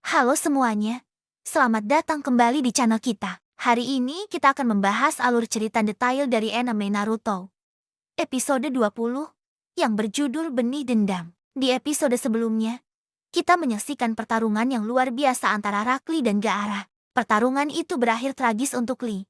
Halo semuanya, selamat datang kembali di channel kita. Hari ini kita akan membahas alur cerita detail dari anime Naruto. Episode 20, yang berjudul Benih Dendam. Di episode sebelumnya, kita menyaksikan pertarungan yang luar biasa antara Rakli dan Gaara. Pertarungan itu berakhir tragis untuk Lee.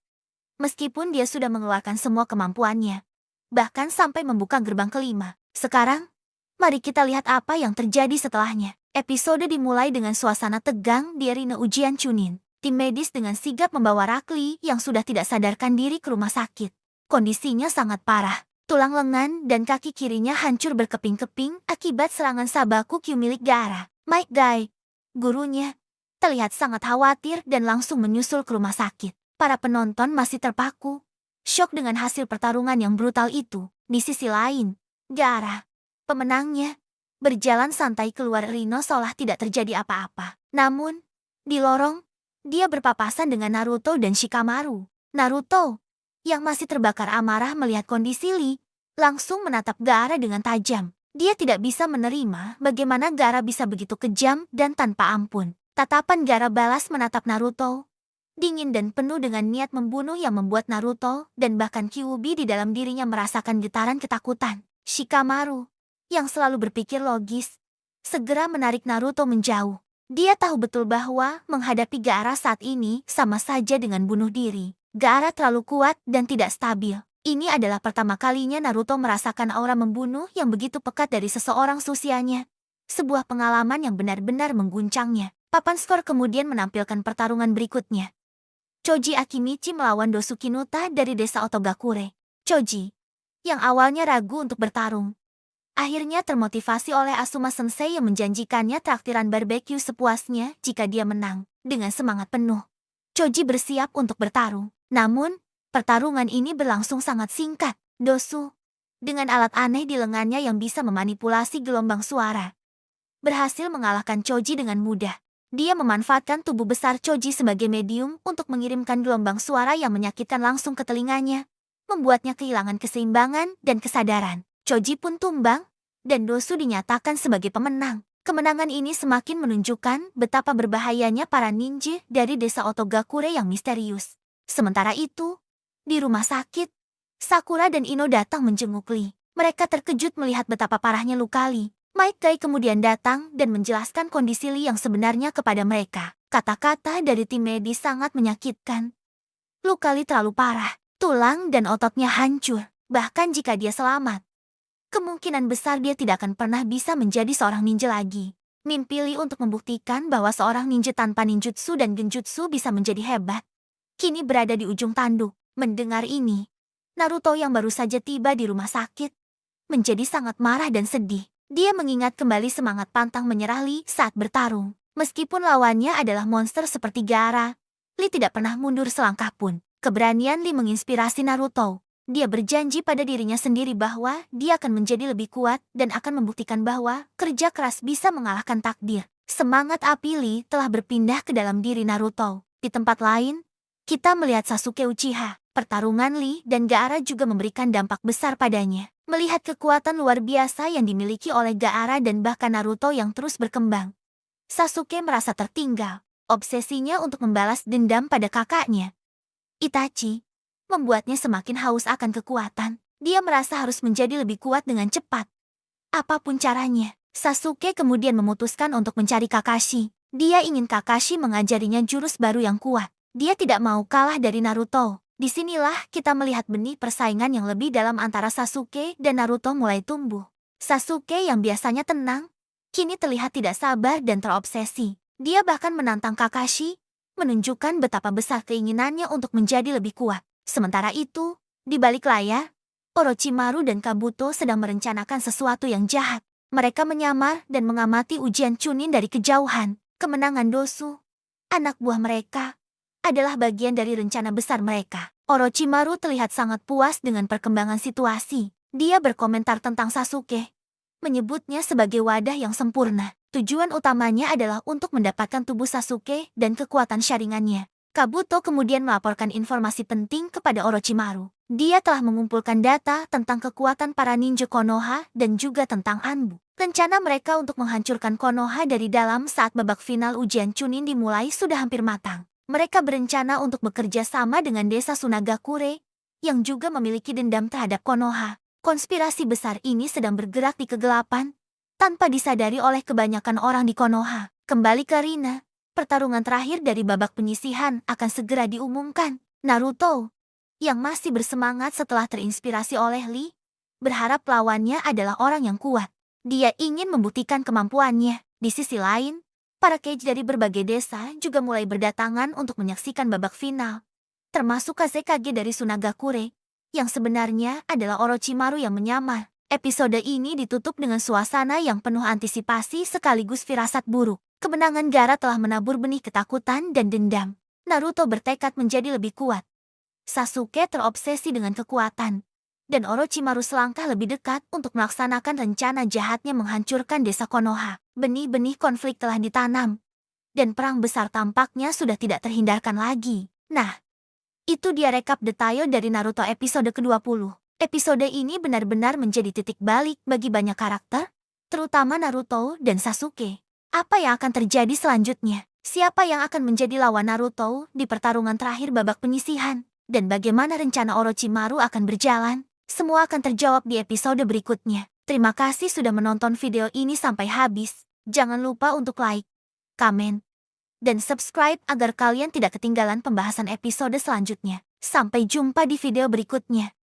Meskipun dia sudah mengeluarkan semua kemampuannya, bahkan sampai membuka gerbang kelima. Sekarang, mari kita lihat apa yang terjadi setelahnya. Episode dimulai dengan suasana tegang di arena ujian Chunin. Tim medis dengan sigap membawa Rakli yang sudah tidak sadarkan diri ke rumah sakit. Kondisinya sangat parah. Tulang lengan dan kaki kirinya hancur berkeping-keping akibat serangan Sabaku Q milik Gaara. Mike Guy, gurunya, terlihat sangat khawatir dan langsung menyusul ke rumah sakit. Para penonton masih terpaku, syok dengan hasil pertarungan yang brutal itu. Di sisi lain, Gaara, pemenangnya, berjalan santai keluar arena seolah tidak terjadi apa-apa. Namun, di lorong, dia berpapasan dengan Naruto dan Shikamaru. Naruto, yang masih terbakar amarah melihat kondisi Lee, langsung menatap Gaara dengan tajam. Dia tidak bisa menerima bagaimana Gaara bisa begitu kejam dan tanpa ampun. Tatapan Gaara balas menatap Naruto, dingin dan penuh dengan niat membunuh yang membuat Naruto dan bahkan Kyuubi di dalam dirinya merasakan getaran ketakutan. Shikamaru, yang selalu berpikir logis, segera menarik Naruto menjauh. Dia tahu betul bahwa menghadapi Gaara saat ini sama saja dengan bunuh diri. Gaara terlalu kuat dan tidak stabil. Ini adalah pertama kalinya Naruto merasakan aura membunuh yang begitu pekat dari seseorang seusianya. Sebuah pengalaman yang benar-benar mengguncangnya. Papan skor kemudian menampilkan pertarungan berikutnya. Choji Akimichi melawan Dosuke Nuta dari desa Otogakure. Choji, yang awalnya ragu untuk bertarung, akhirnya termotivasi oleh Asuma Sensei yang menjanjikannya traktiran barbeque sepuasnya jika dia menang. Dengan semangat penuh, Choji bersiap untuk bertarung. Namun, pertarungan ini berlangsung sangat singkat. Dosu, dengan alat aneh di lengannya yang bisa memanipulasi gelombang suara, berhasil mengalahkan Choji dengan mudah. Dia memanfaatkan tubuh besar Choji sebagai medium untuk mengirimkan gelombang suara yang menyakitkan langsung ke telinganya, membuatnya kehilangan keseimbangan dan kesadaran. Choji pun tumbang, dan Dosu dinyatakan sebagai pemenang. Kemenangan ini semakin menunjukkan betapa berbahayanya para ninja dari desa Otogakure yang misterius. Sementara itu, di rumah sakit, Sakura dan Ino datang menjenguk Lee. Mereka terkejut melihat betapa parahnya luka Lee. Mike Guy kemudian datang dan menjelaskan kondisi Lee yang sebenarnya kepada mereka. Kata-kata dari tim medis sangat menyakitkan. Luka Lee terlalu parah, tulang dan ototnya hancur. Bahkan jika dia selamat, kemungkinan besar dia tidak akan pernah bisa menjadi seorang ninja lagi. Mimpi Lee untuk membuktikan bahwa seorang ninja tanpa ninjutsu dan genjutsu bisa menjadi hebat, kini berada di ujung tanduk. Mendengar ini, Naruto yang baru saja tiba di rumah sakit, menjadi sangat marah dan sedih. Dia mengingat kembali semangat pantang menyerah Lee saat bertarung. Meskipun lawannya adalah monster seperti Gaara, Lee tidak pernah mundur selangkah pun. Keberanian Lee menginspirasi Naruto. Dia berjanji pada dirinya sendiri bahwa dia akan menjadi lebih kuat dan akan membuktikan bahwa kerja keras bisa mengalahkan takdir. Semangat api Lee telah berpindah ke dalam diri Naruto. Di tempat lain, kita melihat Sasuke Uchiha. Pertarungan Lee dan Gaara juga memberikan dampak besar padanya. Melihat kekuatan luar biasa yang dimiliki oleh Gaara dan bahkan Naruto yang terus berkembang, Sasuke merasa tertinggal. Obsesinya untuk membalas dendam pada kakaknya, Itachi, membuatnya semakin haus akan kekuatan. Dia merasa harus menjadi lebih kuat dengan cepat. Apapun caranya, Sasuke kemudian memutuskan untuk mencari Kakashi. Dia ingin Kakashi mengajarinya jurus baru yang kuat. Dia tidak mau kalah dari Naruto. Disinilah kita melihat benih persaingan yang lebih dalam antara Sasuke dan Naruto mulai tumbuh. Sasuke yang biasanya tenang, kini terlihat tidak sabar dan terobsesi. Dia bahkan menantang Kakashi, menunjukkan betapa besar keinginannya untuk menjadi lebih kuat. Sementara itu, di balik layar, Orochimaru dan Kabuto sedang merencanakan sesuatu yang jahat. Mereka menyamar dan mengamati ujian Chunin dari kejauhan. Kemenangan Dosu, anak buah mereka, adalah bagian dari rencana besar mereka. Orochimaru terlihat sangat puas dengan perkembangan situasi. Dia berkomentar tentang Sasuke, menyebutnya sebagai wadah yang sempurna. Tujuan utamanya adalah untuk mendapatkan tubuh Sasuke dan kekuatan sharingannya. Kabuto kemudian melaporkan informasi penting kepada Orochimaru. Dia telah mengumpulkan data tentang kekuatan para ninja Konoha dan juga tentang Anbu. Rencana mereka untuk menghancurkan Konoha dari dalam saat babak final ujian Chunin dimulai sudah hampir matang. Mereka berencana untuk bekerja sama dengan desa Sunagakure, yang juga memiliki dendam terhadap Konoha. Konspirasi besar ini sedang bergerak di kegelapan, tanpa disadari oleh kebanyakan orang di Konoha. Kembali ke Rina, pertarungan terakhir dari babak penyisihan akan segera diumumkan. Naruto, yang masih bersemangat setelah terinspirasi oleh Lee, berharap lawannya adalah orang yang kuat. Dia ingin membuktikan kemampuannya. Di sisi lain, para Kage dari berbagai desa juga mulai berdatangan untuk menyaksikan babak final, termasuk Kazekage dari Sunagakure, yang sebenarnya adalah Orochimaru yang menyamar. Episode ini ditutup dengan suasana yang penuh antisipasi sekaligus firasat buruk. Kemenangan Gaara telah menabur benih ketakutan dan dendam. Naruto bertekad menjadi lebih kuat. Sasuke terobsesi dengan kekuatan, dan Orochimaru selangkah lebih dekat untuk melaksanakan rencana jahatnya menghancurkan desa Konoha. Benih-benih konflik telah ditanam, dan perang besar tampaknya sudah tidak terhindarkan lagi. Nah, itu dia rekap detail dari Naruto episode ke-20. Episode ini benar-benar menjadi titik balik bagi banyak karakter, terutama Naruto dan Sasuke. Apa yang akan terjadi selanjutnya? Siapa yang akan menjadi lawan Naruto di pertarungan terakhir babak penyisihan? Dan bagaimana rencana Orochimaru akan berjalan? Semua akan terjawab di episode berikutnya. Terima kasih sudah menonton video ini sampai habis. Jangan lupa untuk like, komen, dan subscribe agar kalian tidak ketinggalan pembahasan episode selanjutnya. Sampai jumpa di video berikutnya.